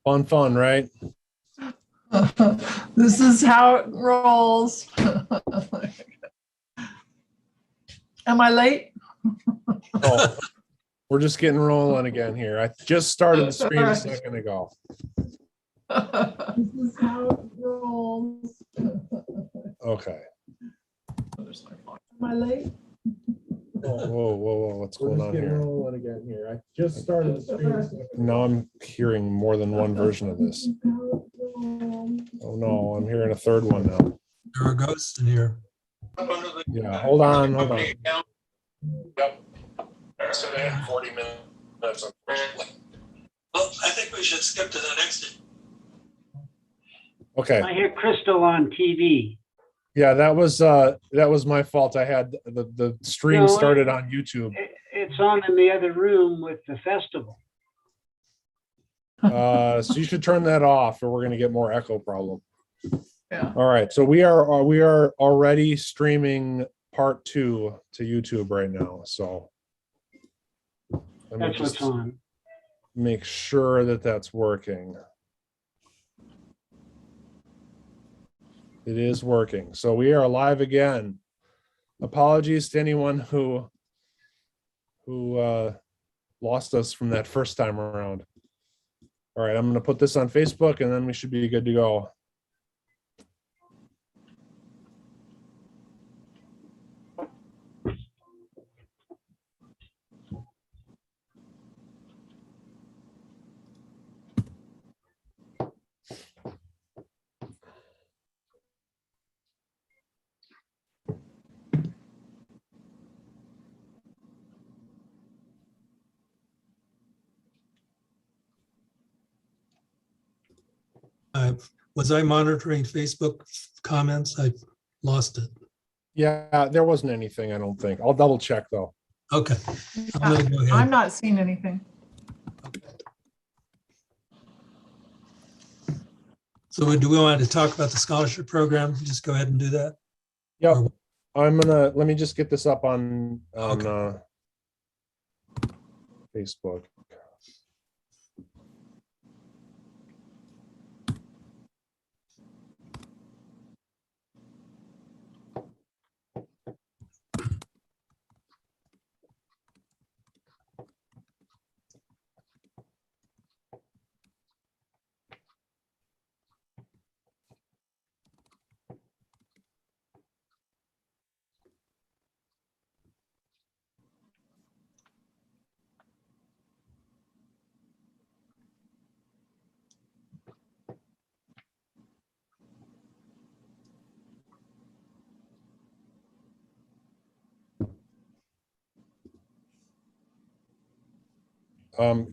Fun, right? This is how it rolls. Am I late? Oh, we're just getting rolling again here. I just started the stream a second ago. This is how it rolls. Okay. Am I late? Whoa. What's going on here? Rolling again here. I just started the stream. Now I'm hearing more than one version of this. Oh no, I'm hearing a third one now. There are ghosts in here. Yeah, hold on. Yep. So they had 40 minutes, unfortunately. Well, I think we should skip to the next. Okay. I hear Crystal on TV. Yeah, that was my fault. I had the stream started on YouTube. It's on in the other room with the festival. So you should turn that off or we're gonna get more echo problem. Yeah. All right, so we are already streaming part 2 to YouTube right now. So let me That's what's just on. make sure that that's working. It is working. So we are live again. Apologies to anyone who lost us from that first time around. All right, I'm going to put this on Facebook and then we should be good to go. Was I monitoring Facebook comments? I lost it. Yeah, there wasn't anything, I don't think. I'll double check though. Okay. I'm gonna go ahead. I'm not seeing anything. Okay. So do we want to talk about the scholarship program? Just go ahead and do that. Yep. Let me just get this up on Okay. Facebook.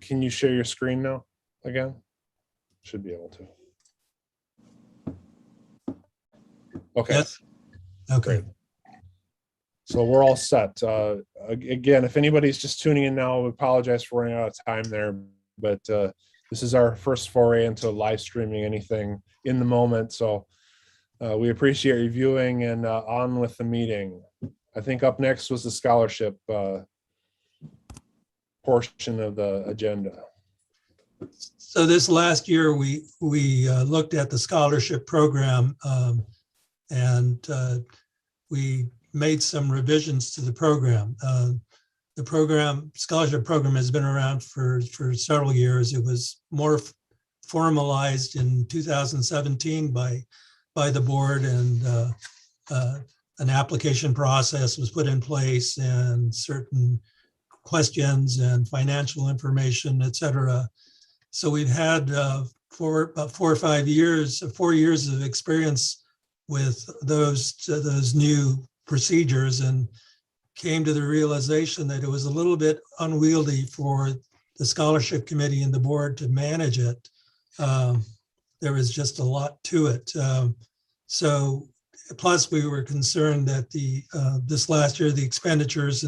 Can you share your screen now again? Should be able to. Okay. Yes. Okay. Great. So we're all set. Again, if anybody's just tuning in now, we apologize for running out of time there, but this is our first foray into live streaming anything in the moment. So we appreciate you viewing and on with the meeting. I think up next was the scholarship portion of the agenda. So this last year, we looked at the scholarship program and we made some revisions to the program. The scholarship program has been around for several years. It was more formalized in 2017 by the board, and an application process was put in place and certain questions and financial information, et cetera. So we've had about 4 or 5 years, 4 years of experience with those new procedures, and came to the realization that it was a little bit unwieldy for the scholarship committee and the board to manage it. There was just a lot to it. So plus we were concerned that this last year, the expenditures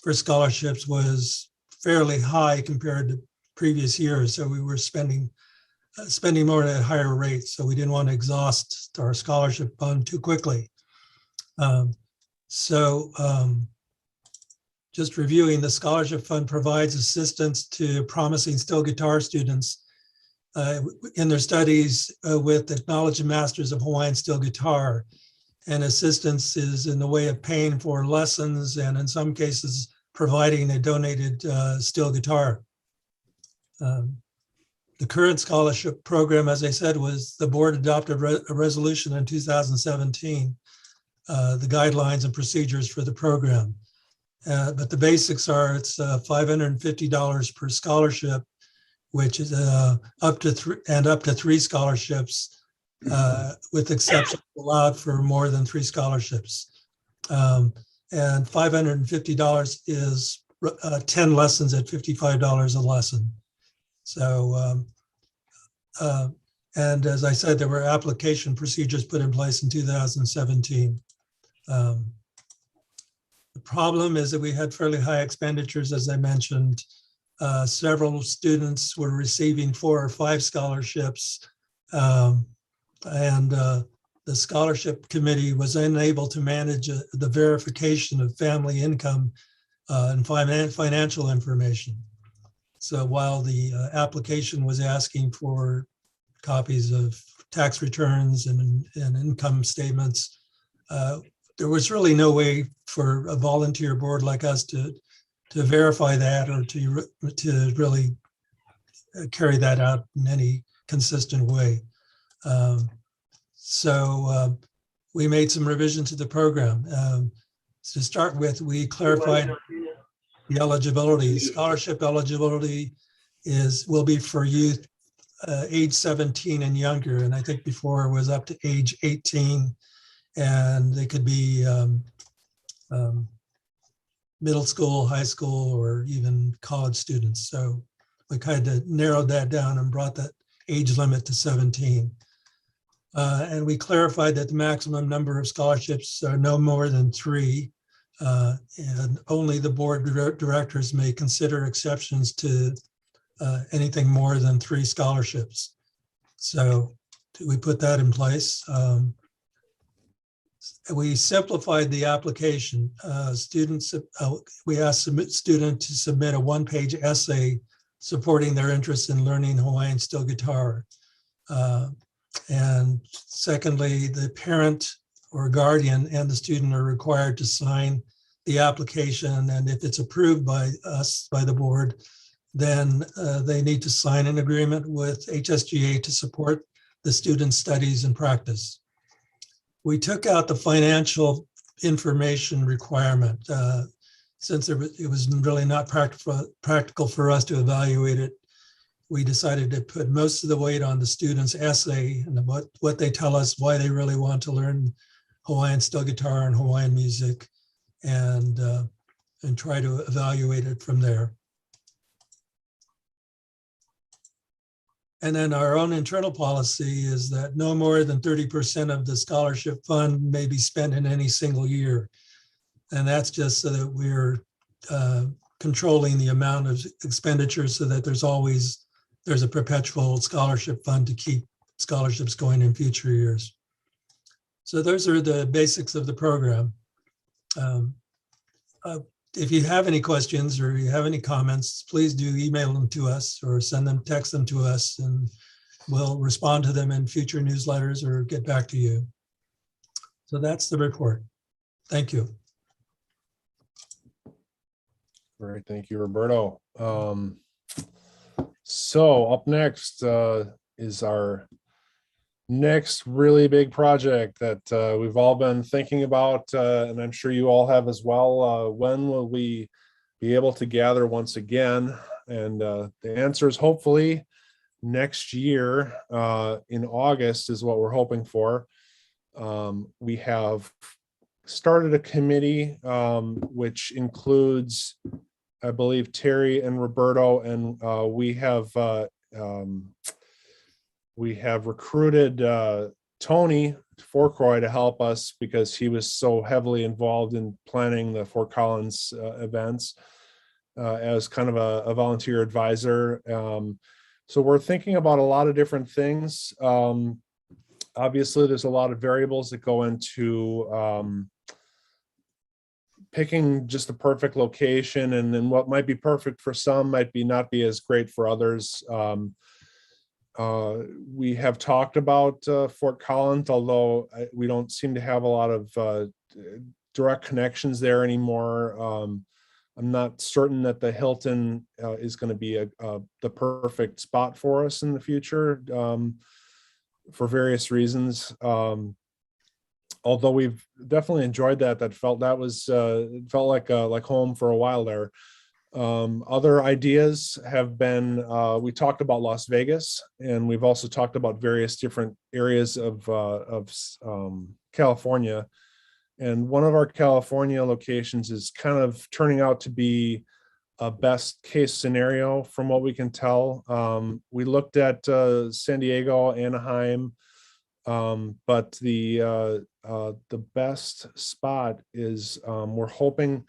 for scholarships was fairly high compared to previous years. So we were spending more at a higher rate. So we didn't want to exhaust our scholarship fund too quickly. Just reviewing, the scholarship fund provides assistance to promising steel guitar students in their studies with the Knowledge and Masters of Hawaiian Steel Guitar. And assistance is in the way of paying for lessons and in some cases providing a donated steel guitar. The current scholarship program, as I said, was the board adopted a resolution in 2017, the guidelines and procedures for the program. But the basics are it's $550 per scholarship, which is up to 3 scholarships, with exceptions allowed for more than 3 scholarships. And $550 is 10 lessons at $55 a lesson. So, and as I said, there were application procedures put in place in 2017. The problem is that we had fairly high expenditures, as I mentioned. Several students were receiving 4 or 5 scholarships, and the scholarship committee was unable to manage the verification of family income and financial information. So while the application was asking for copies of tax returns and income statements, there was really no way for a volunteer board like us to verify that or to really carry that out in any consistent way. So we made some revisions to the program. To start with, we clarified the eligibility. Scholarship eligibility will be for youth age 17 and younger. And I think before it was up to age 18, and they could be middle school, high school, or even college students. So we kind of narrowed that down and brought that age limit to 17. And we clarified that the maximum number of scholarships are no more than 3. And only the board directors may consider exceptions to anything more than 3 scholarships. So we put that in place. We simplified the application. We asked a student to submit a 1-page essay supporting their interest in learning Hawaiian steel guitar. And secondly, the parent or guardian and the student are required to sign the application. And if it's approved by us, by the board, then they need to sign an agreement with HSGA to support the student's studies and practice. We took out the financial information requirement. Since it was really not practical for us to evaluate it, we decided to put most of the weight on the student's essay and what they tell us why they really want to learn Hawaiian steel guitar and Hawaiian music, and try to evaluate it from there. And then our own internal policy is that no more than 30% of the scholarship fund may be spent in any single year. And that's just so that we're controlling the amount of expenditures so that there's a perpetual scholarship fund to keep scholarships going in future years. So those are the basics of the program. If you have any questions or you have any comments, please do email them to us or text them to us, and we'll respond to them in future newsletters or get back to you. So that's the report. Thank you. All right, thank you, Roberto. So up next is our next really big project that we've all been thinking about, and I'm sure you all have as well. When will we be able to gather once again? And the answer is hopefully next year in August is what we're hoping for. We have started a committee which includes, I believe, Terry and Roberto, and we have recruited Tony Forcroy to help us because he was so heavily involved in planning the Fort Collins events as kind of a volunteer advisor. So we're thinking about a lot of different things. Obviously, there's a lot of variables that go into picking just the perfect location, and then what might be perfect for some might not be as great for others. We have talked about Fort Collins, although we don't seem to have a lot of direct connections there anymore. I'm not certain that the Hilton is going to be the perfect spot for us in the future for various reasons. Although we've definitely enjoyed that, felt like home for a while there. Other ideas have been, we talked about Las Vegas, and we've also talked about various different areas of California. And one of our California locations is kind of turning out to be a best case scenario from what we can tell. We looked at San Diego, Anaheim, but the best spot is we're hoping,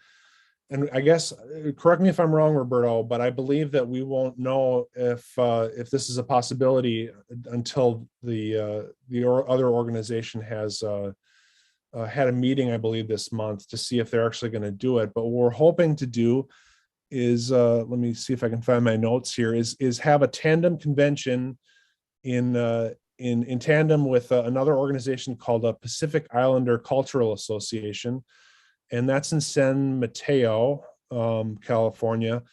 and I guess, correct me if I'm wrong, Roberto, but I believe that we won't know if this is a possibility until the other organization has had a meeting, I believe, this month to see if they're actually going to do it. But what we're hoping to do is, let me see if I can find my notes here, is have a tandem convention in tandem with another organization called the Pacific Islander Cultural Association. And that's in San Mateo, California.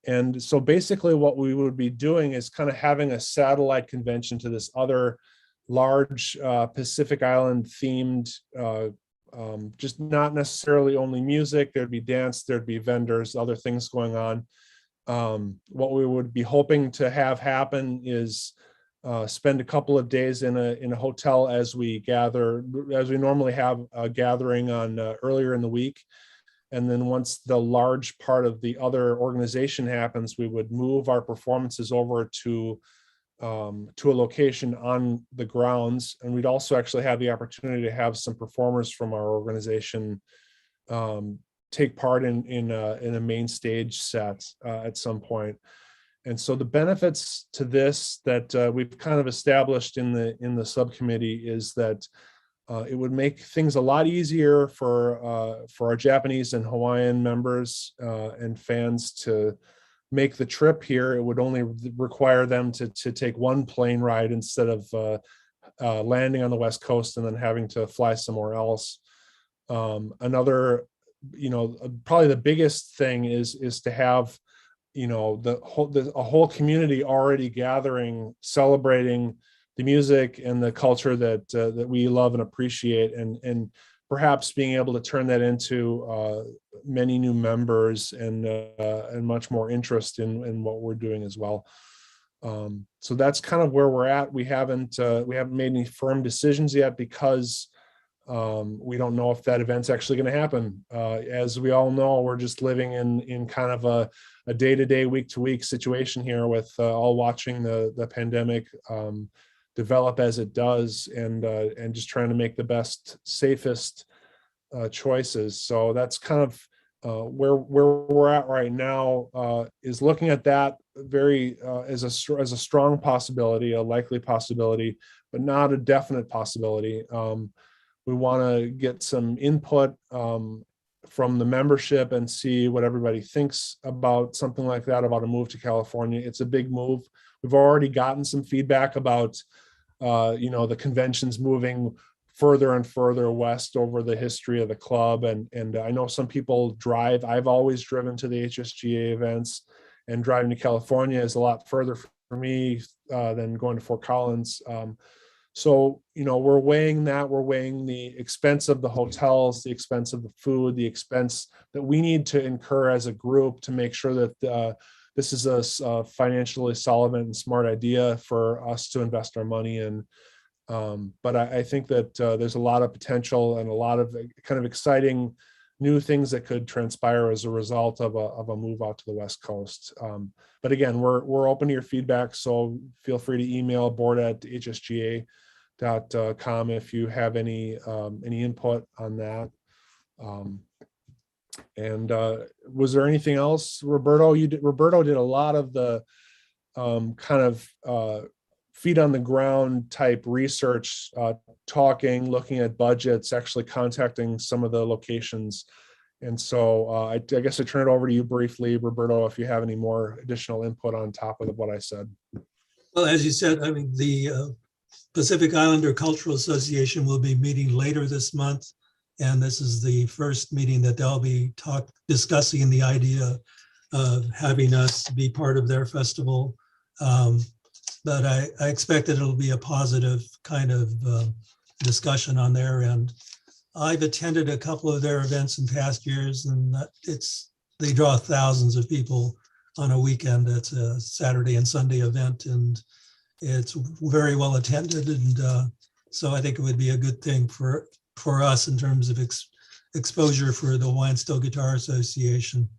And so basically what we would be doing is kind of having a satellite convention to this other large Pacific Island themed, just not necessarily only music. There'd be dance, there'd be vendors, other things going on. What we would be hoping to have happen is spend a couple of days in a hotel as we normally have a gathering on earlier in the week. And then once the large part of the other organization happens, we would move our performances over to a location on the grounds. And we'd also actually have the opportunity to have some performers from our organization take part in a main stage set at some point. And so the benefits to this that we've kind of established in the subcommittee is that it would make things a lot easier for our Japanese and Hawaiian members and fans to make the trip here. It would only require them to take one plane ride instead of landing on the West Coast and then having to fly somewhere else. Another, probably the biggest thing is to have a whole community already gathering, celebrating the music and the culture that we love and appreciate, and perhaps being able to turn that into many new members and much more interest in what we're doing as well. So that's kind of where we're at. We haven't made any firm decisions yet because we don't know if that event's actually going to happen. As we all know, we're just living in kind of a day-to-day, week-to-week situation here with all watching the pandemic develop as it does, and just trying to make the best, safest choices. So that's kind of where we're at right now, is looking at that very as a strong possibility, a likely possibility, but not a definite possibility. We want to get some input from the membership and see what everybody thinks about something like that, about a move to California. It's a big move. We've already gotten some feedback about, the conventions moving further and further west over the history of the club. And I know some people drive. I've always driven to the HSGA events, and driving to California is a lot further for me than going to Fort Collins. So, we're weighing that. We're weighing the expense of the hotels, the expense of the food, the expense that we need to incur as a group to make sure that this is a financially solvent and smart idea for us to invest our money in. But I think that there's a lot of potential and a lot of kind of exciting new things that could transpire as a result of a move out to the West Coast. But again, we're open to your feedback, so feel free to email board@hsga.com if you have any input on that. And was there anything else, Roberto? Roberto did a lot of the kind of feet on the ground type research, looking at budgets, actually contacting some of the locations. And so I guess I turn it over to you briefly, Roberto, if you have any more additional input on top of what I said. Well, as you said, I mean, the Pacific Islander Cultural Association will be meeting later this month. And this is the first meeting that they'll be discussing the idea of having us be part of their festival. But I expect that it'll be a positive kind of discussion on their end. I've attended a couple of their events in past years, and they draw thousands of people on a weekend. It's a Saturday and Sunday event, and it's very well attended. And so I think it would be a good thing for us in terms of exposure for the Hawaiian Steel Guitar Association.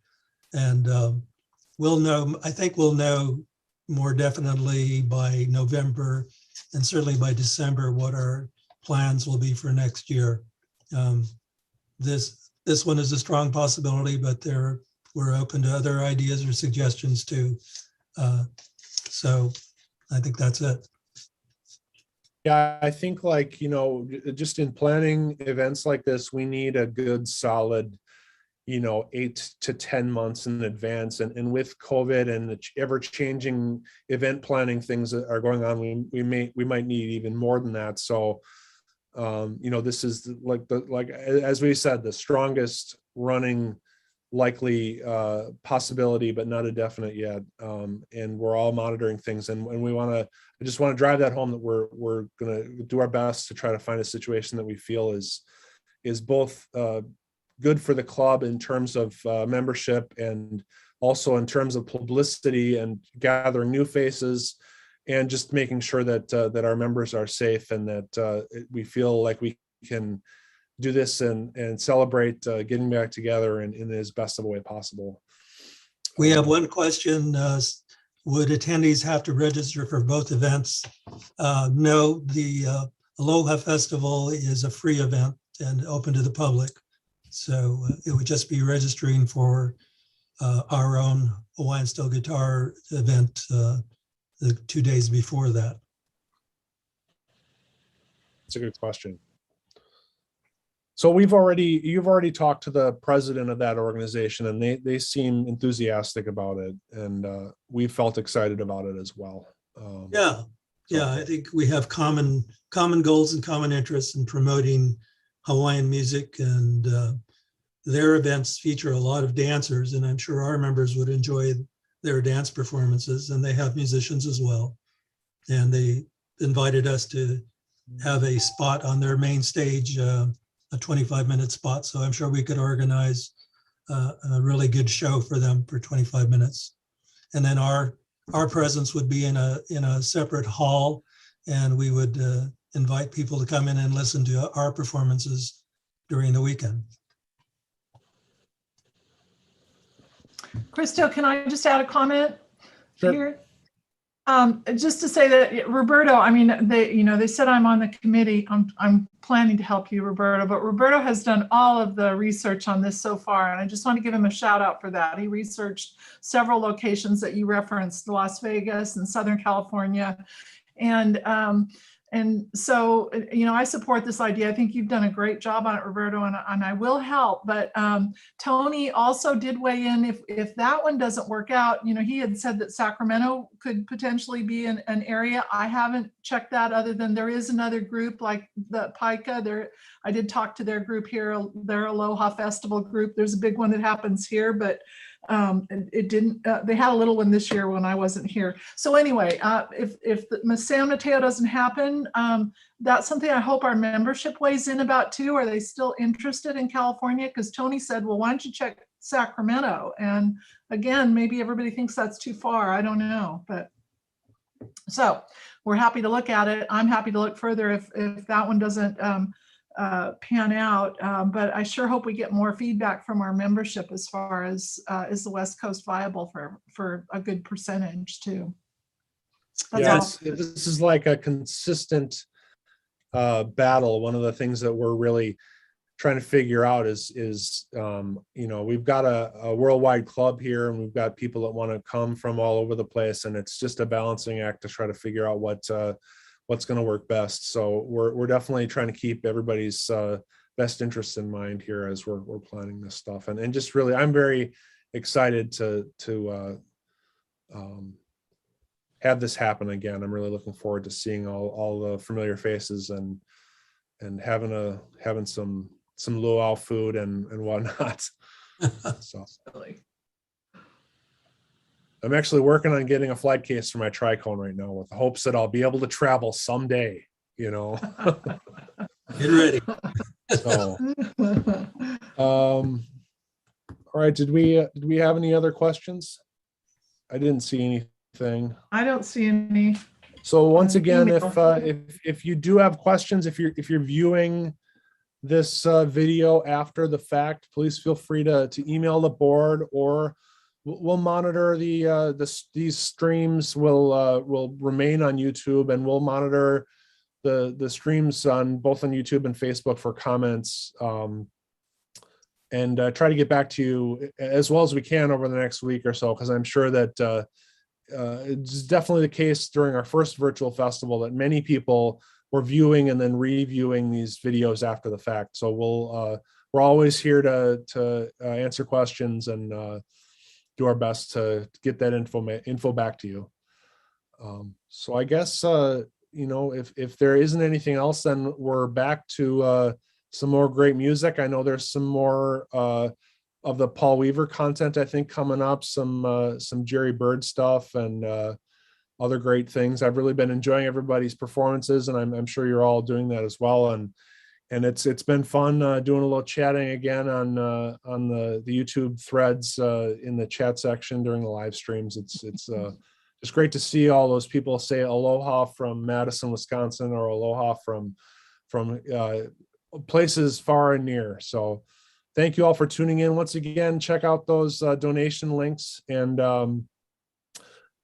And I think we'll know more definitely by November and certainly by December what our plans will be for next year. This one is a strong possibility, but we're open to other ideas or suggestions too. So I think that's it. Yeah, I think just in planning events like this, we need a good solid 8 to 10 months in advance. And with COVID and the ever-changing event planning things that are going on, we might need even more than that. So, this is as we said, the strongest running likely possibility, but not a definite yet. And we're all monitoring things, and I just want to drive that home that we're going to do our best to try to find a situation that we feel is both good for the club in terms of membership, and also in terms of publicity and gathering new faces, and just making sure that our members are safe, and that we feel like we can do this and celebrate getting back together in as best of a way possible. We have one question. Would attendees have to register for both events? No, the Aloha Festival is a free event and open to the public. So it would just be registering for our own Hawaiian Steel Guitar event the 2 days before that. That's a good question. So you've already talked to the president of that organization, and they seem enthusiastic about it, and we felt excited about it as well. I think we have common goals and common interests in promoting Hawaiian music, and their events feature a lot of dancers, and I'm sure our members would enjoy their dance performances, and they have musicians as well. And they invited us to have a spot on their main stage, a 25-minute spot. So I'm sure we could organize a really good show for them for 25 minutes. And then our presence would be in a separate hall, and we would invite people to come in and listen to our performances during the weekend. Christo, can I just add a comment Sure. here? Just to say that Roberto, I mean, they said I'm on the committee. I'm planning to help you, Roberto, but Roberto has done all of the research on this so far, and I just want to give him a shout out for that. He researched several locations that you referenced, Las Vegas and Southern California, and so, I support this idea. I think you've done a great job on it, Roberto, and I will help. But Tony also did weigh in. If that one doesn't work out, he had said that Sacramento could potentially be an area. I haven't checked that, other than there is another group like the PICA. I did talk to their group here, their Aloha Festival group. There's a big one that happens here, but it didn't. They had a little one this year when I wasn't here. So anyway, if the San Mateo doesn't happen, that's something I hope our membership weighs in about too. Are they still interested in California? Because Tony said, well, why don't you check Sacramento? And again, maybe everybody thinks that's too far. I don't know, but so we're happy to look at it. I'm happy to look further if that one doesn't pan out, but I sure hope we get more feedback from our membership as far as is the West Coast viable for a good percentage too. Yes, this is like a consistent battle. One of the things that we're really trying to figure out is we've got a worldwide club here, and we've got people that want to come from all over the place, and it's just a balancing act to try to figure out what's going to work best. So we're definitely trying to keep everybody's best interests in mind here as we're planning this stuff, and just really, I'm very excited to have this happen again. I'm really looking forward to seeing all the familiar faces and having some luau food and whatnot. So Really. I'm actually working on getting a flight case for my Tricone right now with the hopes that I'll be able to travel someday, you know. Get ready. So all right, did we have any other questions? I didn't see anything. I don't see any. So once again, Email. if you do have questions, if you're viewing this video after the fact, please feel free to email the board, or we'll monitor these streams will remain on YouTube, and we'll monitor the streams on both on YouTube and Facebook for comments, and try to get back to you as well as we can over the next week or so, because I'm sure that it's definitely the case during our first virtual festival that many people were viewing and then reviewing these videos after the fact. So we're always here to answer questions and do our best to get that info back to you. So I guess if there isn't anything else, then we're back to some more great music. I know there's some more of the Paul Weaver content, I think, coming up, some Jerry Bird stuff and other great things. I've really been enjoying everybody's performances, and I'm sure you're all doing that as well. And it's been fun doing a little chatting again on the YouTube threads in the chat section during the live streams. It's great to see all those people say aloha from Madison, Wisconsin, or aloha from places far and near. So thank you all for tuning in. Once again, check out those donation links, and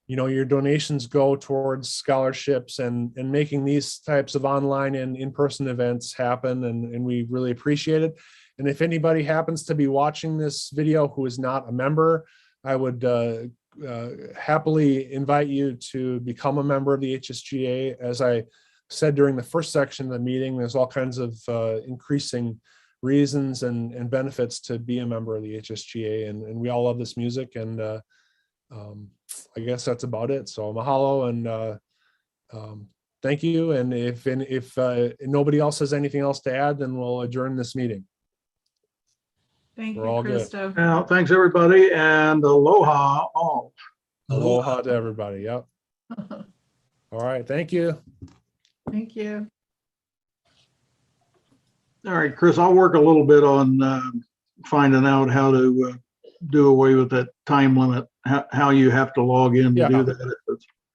your donations go towards scholarships and making these types of online and in-person events happen, and we really appreciate it. And if anybody happens to be watching this video who is not a member, I would happily invite you to become a member of the HSGA. As I said during the first section of the meeting, there's all kinds of increasing reasons and benefits to be a member of the HSGA, and we all love this music, and I guess that's about it. So mahalo, and thank you. And if nobody else has anything else to add, then we'll adjourn this meeting. Thank We're you, all good. Krista. Well, thanks everybody, and aloha all. Aloha to everybody. Yep. All right. Thank you. Thank you. All right, Chris, I'll work a little bit on finding out how to do away with that time limit, how you have to log in to Yeah. do that.